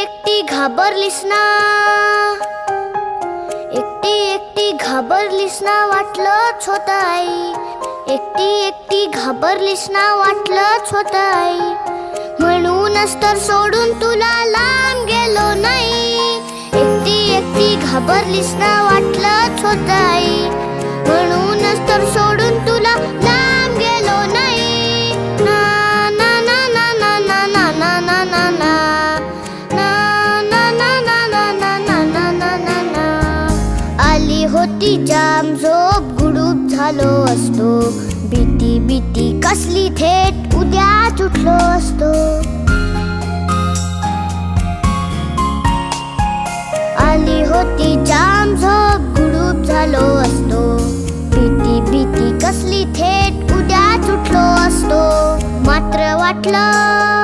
एकटी घाबरलीस ना, एकटी एकटी घाबरलीस ना, वाटलंच होतं आई. एकटी एकटी घाबरलीस ना, वाटलंच होतं आई. म्हणूनच तर सोडून तुला लांब गेलो नाही. एकटी एकटी घाबरलीस ना, वाटलंच होतं आई. म्हणूनच तर सोडून तुला लांब गेलो नाही. ना ना ना ना ना ना ना ना ना ना ना आली होती जाम झोप, गुडूप झालो असतो. भीती भीती कसली, थेट उद्याच उठलो असतो. आली होती जाम झोप, गुडूप झालो असतो. भीती भीती कसली, थेट उद्याच उठलो असतो. मात्र वाटलं